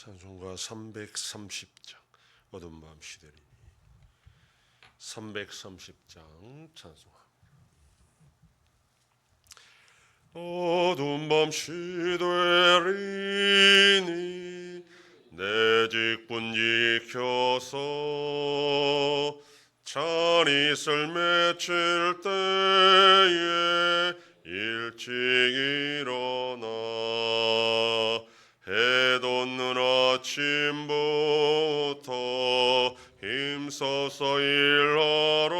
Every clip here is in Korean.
찬송가 330장 어두운 밤 시대리 330장 찬송합니다. 어두운 밤 시대리니 내 직분 지켜서 찬이슬 맺힐 때에 일찍 일어나 해 돋는 아침부터 힘써서 일하라.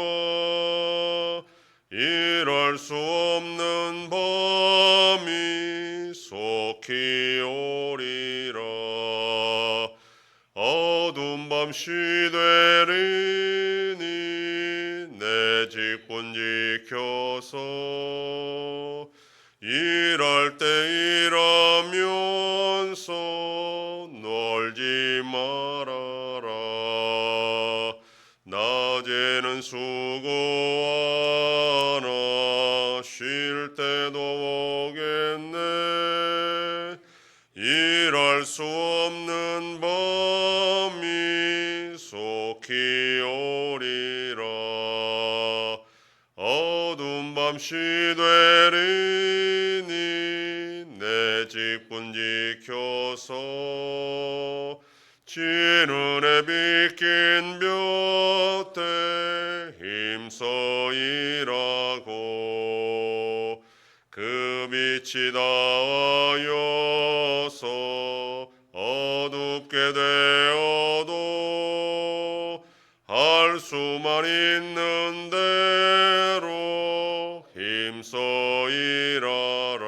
일할 수 없는 밤이 속히 오리라. 어두운 밤 시되리니 내 직분 지켜서 일할 때 일하면서 놀지 말아라. 낮에는 수고하나 쉴 때도 오겠네. 일할 수 없는 밤이 속히 오리라. 어두운 밤 시되리니 내 직분 지켜서 지는 해 비낀 볕에 힘써 일하고 그 빛이 닿아여서 어둡게 되어도 할 수만 있는 대로 힘써 일하라.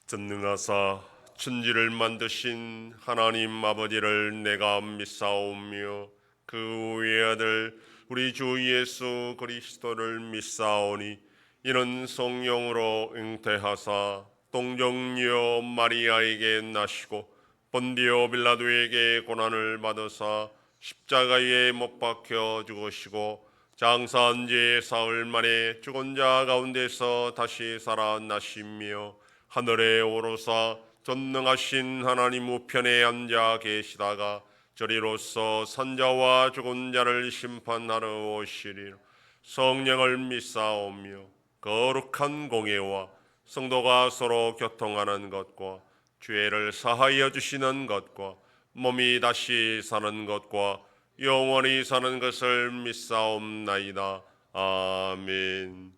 전능하사 천지를 만드신 하나님 아버지를 내가 믿사오며 그 외아들 우리 주 예수 그리스도를 믿사오니 이는 성령으로 잉태하사 동정녀 마리아에게 나시고 본디오 빌라도에게 고난을 받으사 십자가에 못 박혀 죽으시고 장사한 지 사흘 만에 죽은 자 가운데서 다시 살아나시며 하늘에 오르사 전능하신 하나님 우편에 앉아 계시다가 저리로서 산자와 죽은 자를 심판하러 오시리라. 성령을 믿사오며 거룩한 공예와 성도가 서로 교통하는 것과 죄를 사하여 주시는 것과 몸이 다시 사는 것과 영원히 사는 것을 믿사옵나이다. 아멘.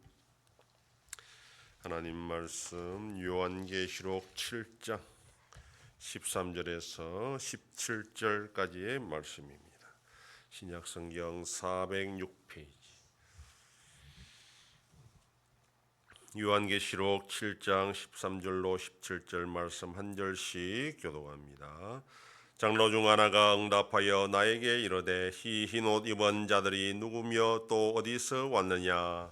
하나님 말씀 요한계시록 7장 13절에서 17절까지의 말씀입니다. 신약성경 406페이지. 요한계시록 7장 13절로 17절 말씀 한 절씩 교독합니다. 장로 중 하나가 응답하여 나에게 이르되 이 흰 옷 입은 자들이 누구며 또 어디서 왔느냐?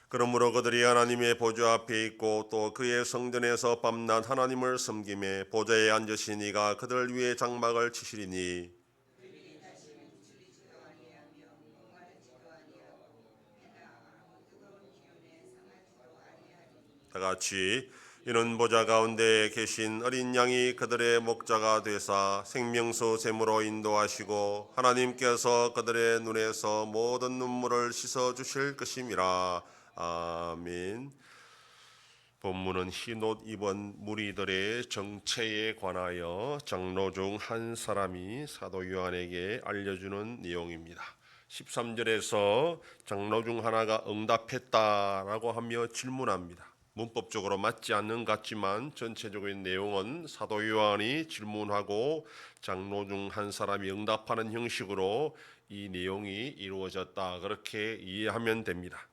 그러므로 그들이 하나님의 보좌 앞에 있고 또 그의 성전에서 밤낮 하나님을 섬기매 보좌에 앉으신 이가 그들 위에 장막을 치시리니 다같이 이는 보좌 가운데 계신 어린 양이 그들의 목자가 되사 생명수 샘으로 인도하시고 하나님께서 그들의 눈에서 모든 눈물을 씻어 주실 것임이라. 아멘. 본문은 흰옷 입은 무리들의 정체에 관하여 장로 중 한 사람이 사도 요한에게 알려주는 내용입니다. 13절에서 장로 중 하나가 응답했다라고 하며 질문합니다. 문법적으로 맞지 않는 것 같지만 전체적인 내용은 사도 요한이 질문하고 장로 중 한 사람이 응답하는 형식으로 이 내용이 이루어졌다, 그렇게 이해하면 됩니다.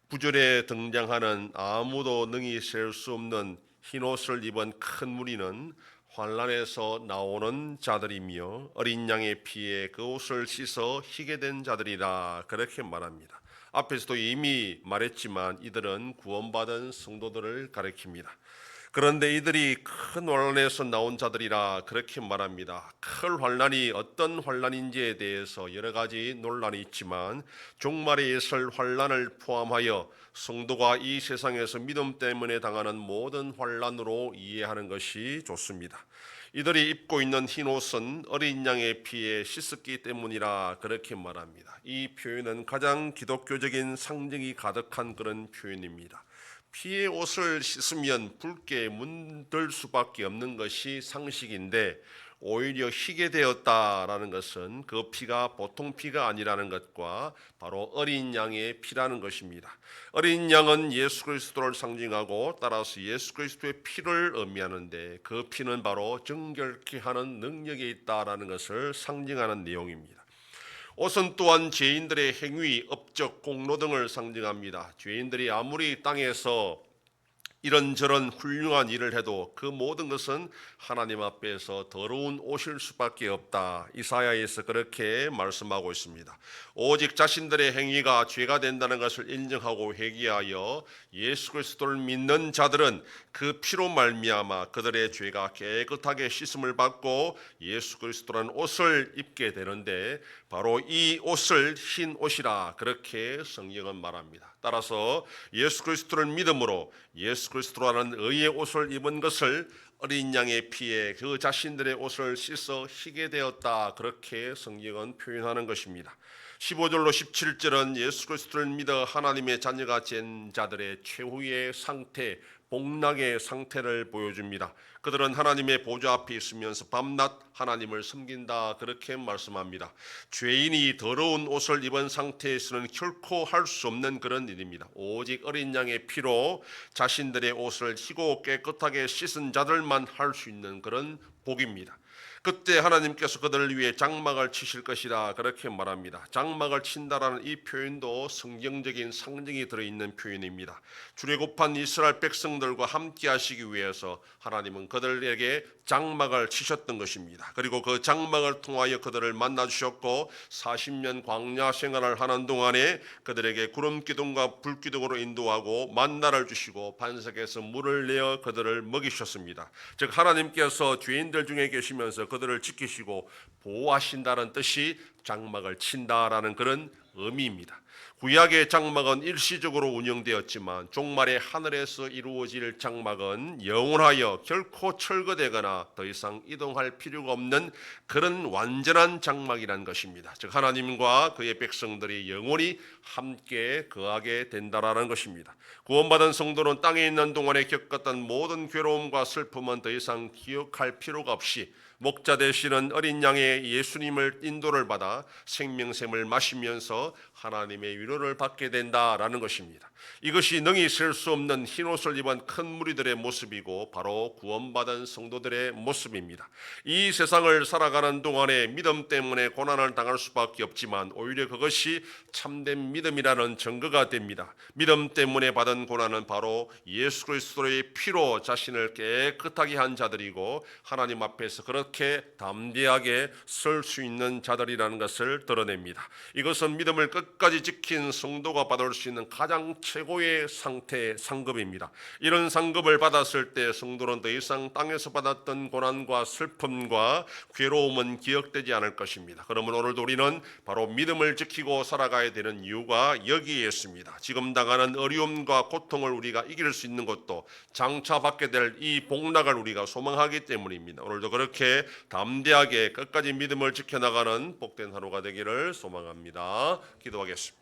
9절에 등장하는 아무도 능히 셀 수 없는 흰옷을 입은 큰 무리는 환란에서 나오는 자들이며 어린 양의 피에 그 옷을 씻어 희게 된 자들이라, 그렇게 말합니다. 앞에서도 이미 말했지만 이들은 구원받은 성도들을 가리킵니다. 그런데 이들이 큰 환란에서 나온 자들이라 그렇게 말합니다. 큰 환란이 어떤 환란인지에 대해서 여러 가지 논란이 있지만 종말에 있을 환란을 포함하여 성도가 이 세상에서 믿음 때문에 당하는 모든 환란으로 이해하는 것이 좋습니다. 이들이 입고 있는 흰 옷은 어린 양의 피에 씻었기 때문이라 그렇게 말합니다. 이 표현은 가장 기독교적인 상징이 가득한 그런 표현입니다. 피의 옷을 씻으면 붉게 문들 수밖에 없는 것이 상식인데 오히려 희게 되었다라는 것은 그 피가 보통 피가 아니라는 것과 바로 어린 양의 피라는 것입니다. 어린 양은 예수 그리스도를 상징하고 따라서 예수 그리스도의 피를 의미하는데 그 피는 바로 정결케 하는 능력이 있다라는 것을 상징하는 내용입니다. 옷은 또한 죄인들의 행위, 업적, 공로 등을 상징합니다. 죄인들이 아무리 땅에서 이런저런 훌륭한 일을 해도 그 모든 것은 하나님 앞에서 더러운 옷일 수밖에 없다. 이사야에서 그렇게 말씀하고 있습니다. 오직 자신들의 행위가 죄가 된다는 것을 인정하고 회개하여 예수 그리스도를 믿는 자들은 그 피로 말미암아 그들의 죄가 깨끗하게 씻음을 받고 예수 그리스도라는 옷을 입게 되는데 바로 이 옷을 흰 옷이라 그렇게 성경은 말합니다. 따라서 예수 그리스도를 믿음으로 예수 그리스도라는 의의 옷을 입은 것을 어린 양의 피에 그 자신들의 옷을 씻어 희게 되었다 그렇게 성경은 표현하는 것입니다. 15절로 17절은 예수 그리스도를 믿어 하나님의 자녀가 된 자들의 최후의 상태, 복락의 상태를 보여줍니다. 그들은 하나님의 보좌 앞에 있으면서 밤낮 하나님을 섬긴다 그렇게 말씀합니다. 죄인이 더러운 옷을 입은 상태에서는 결코 할 수 없는 그런 일입니다. 오직 어린 양의 피로 자신들의 옷을 희고 깨끗하게 씻은 자들만 할 수 있는 그런 복입니다. 그때 하나님께서 그들을 위해 장막을 치실 것이라 그렇게 말합니다. 장막을 친다라는 이 표현도 성경적인 상징이 들어있는 표현입니다. 출애굽한 이스라엘 백성들과 함께 하시기 위해서 하나님은 그들에게 장막을 치셨던 것입니다. 그리고 그 장막을 통하여 그들을 만나 주셨고 40년 광야 생활을 하는 동안에 그들에게 구름 기둥과 불 기둥으로 인도하고 만나를 주시고 반석에서 물을 내어 그들을 먹이셨습니다. 즉 하나님께서 죄인들 중에 계시면서 그들을 지키시고 보호하신다는 뜻이 장막을 친다라는 그런 의미입니다. 구약의 장막은 일시적으로 운영되었지만 종말에 하늘에서 이루어질 장막은 영원하여 결코 철거되거나 더 이상 이동할 필요가 없는 그런 완전한 장막이라는 것입니다. 즉 하나님과 그의 백성들이 영원히 함께 거하게 된다라는 것입니다. 구원받은 성도는 땅에 있는 동안에 겪었던 모든 괴로움과 슬픔은 더 이상 기억할 필요가 없이 목자 되시는 어린 양의 예수님을 인도를 받아 생명샘을 마시면서 하나님의 위로를 받게 된다라는 것입니다. 이것이 능히 셀 수 없는 흰옷을 입은 큰 무리들의 모습이고 바로 구원받은 성도들의 모습입니다. 이 세상을 살아가는 동안에 믿음 때문에 고난을 당할 수밖에 없지만 오히려 그것이 참된 믿음이라는 증거가 됩니다. 믿음 때문에 받은 고난은 바로 예수 그리스도의 피로 자신을 깨끗하게 한 자들이고 하나님 앞에서 그렇게 담대하게 설 수 있는 자들이라는 것을 드러냅니다. 이것은 믿음을 끝까지 지킨 성도가 받을 수 있는 가장 최고의 상태, 상급입니다. 이런 상급을 받았을 때 성도는 더 이상 땅에서 받았던 고난과 슬픔과 괴로움은 기억되지 않을 것입니다. 그러면 오늘도 우리는 바로 믿음을 지키고 살아가야 되는 이유가 여기에 있습니다. 지금 당하는 어려움과 고통을 우리가 이길 수 있는 것도 장차 받게 될 이 복락을 우리가 소망하기 때문입니다. 오늘도 그렇게 담대하게 끝까지 믿음을 지켜나가는 복된 하루가 되기를 소망합니다. 기도하겠습니다.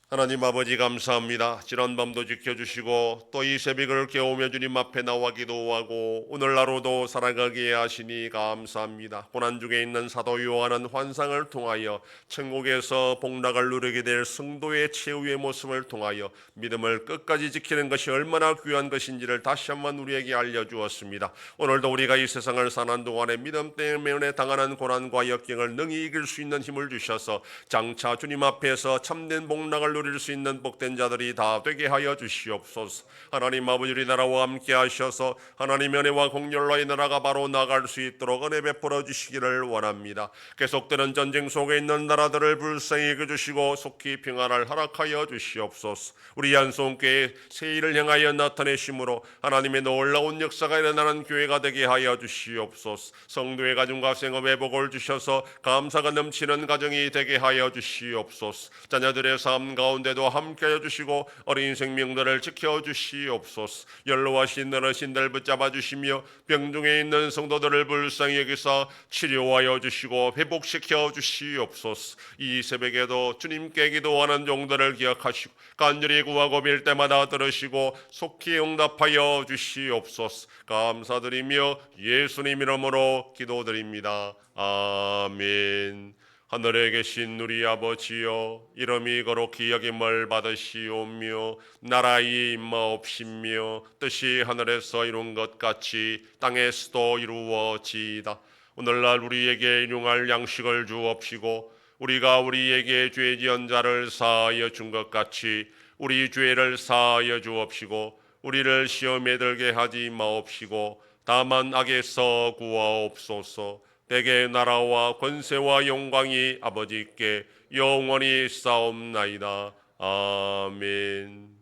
하나님 아버지 감사합니다. 지난 밤도 지켜주시고 또 이 새벽을 깨우며 주님 앞에 나와 기도하고 오늘 하루도 살아가게 하시니 감사합니다. 고난 중에 있는 사도 요한은 환상을 통하여 천국에서 복락을 누리게 될 성도의 최후의 모습을 통하여 믿음을 끝까지 지키는 것이 얼마나 귀한 것인지를 다시 한번 우리에게 알려주었습니다. 오늘도 우리가 이 세상을 사는 동안에 믿음 때문에 당하는 고난과 역경을 능히 이길 수 있는 힘을 주셔서 장차 주님 앞에서 참된 복락을 누릴 수 있는 복된 자들이 다 되게 하여 주시옵소서. 하나님 아버지, 우리나라와 함께 하셔서 하나님의 은혜와 공렬로 이 나라가 바로 나갈 수 있도록 은혜 베풀어 주시기를 원합니다. 계속되는 전쟁 속에 있는 나라들을 불쌍히 여겨주시고 속히 평안을 허락하여 주시옵소서. 우리 한송교회 새 일을 향하여 나타내심으로 하나님의 놀라운 역사가 일어나는 교회가 되게 하여 주시옵소서. 성도의 가정과 생업에 복을 주셔서 감사가 넘치는 가정이 되게 하여 주시옵소서. 자녀들의 삶 가운데도 함께하여 주시고 어린 생명들을 지켜주시옵소서. 연로하신 어르신들 붙잡아 주시며 병중에 있는 성도들을 불쌍히 여기사 치료하여 주시고 회복시켜 주시옵소서. 이 새벽에도 주님께 기도하는 종들을 기억하시고 간절히 구하고 빌 때마다 들으시고 속히 응답하여 주시옵소서. 감사드리며 예수님 이름으로 기도드립니다. 아멘. 하늘에 계신 우리 아버지여, 이름이 거룩히 여김을 받으시오며 나라의 임하옵시며 뜻이 하늘에서 이룬 것 같이 땅에서도 이루어지이다. 오늘날 우리에게 일용할 양식을 주옵시고 우리가 우리에게 죄 지은 자를 사하여 준 것 같이 우리 죄를 사하여 주옵시고 우리를 시험에 들게 하지 마옵시고 다만 악에서 구하옵소서. 대개 나라와 권세와 영광이 아버지께 영원히 싸움나이다. 아멘.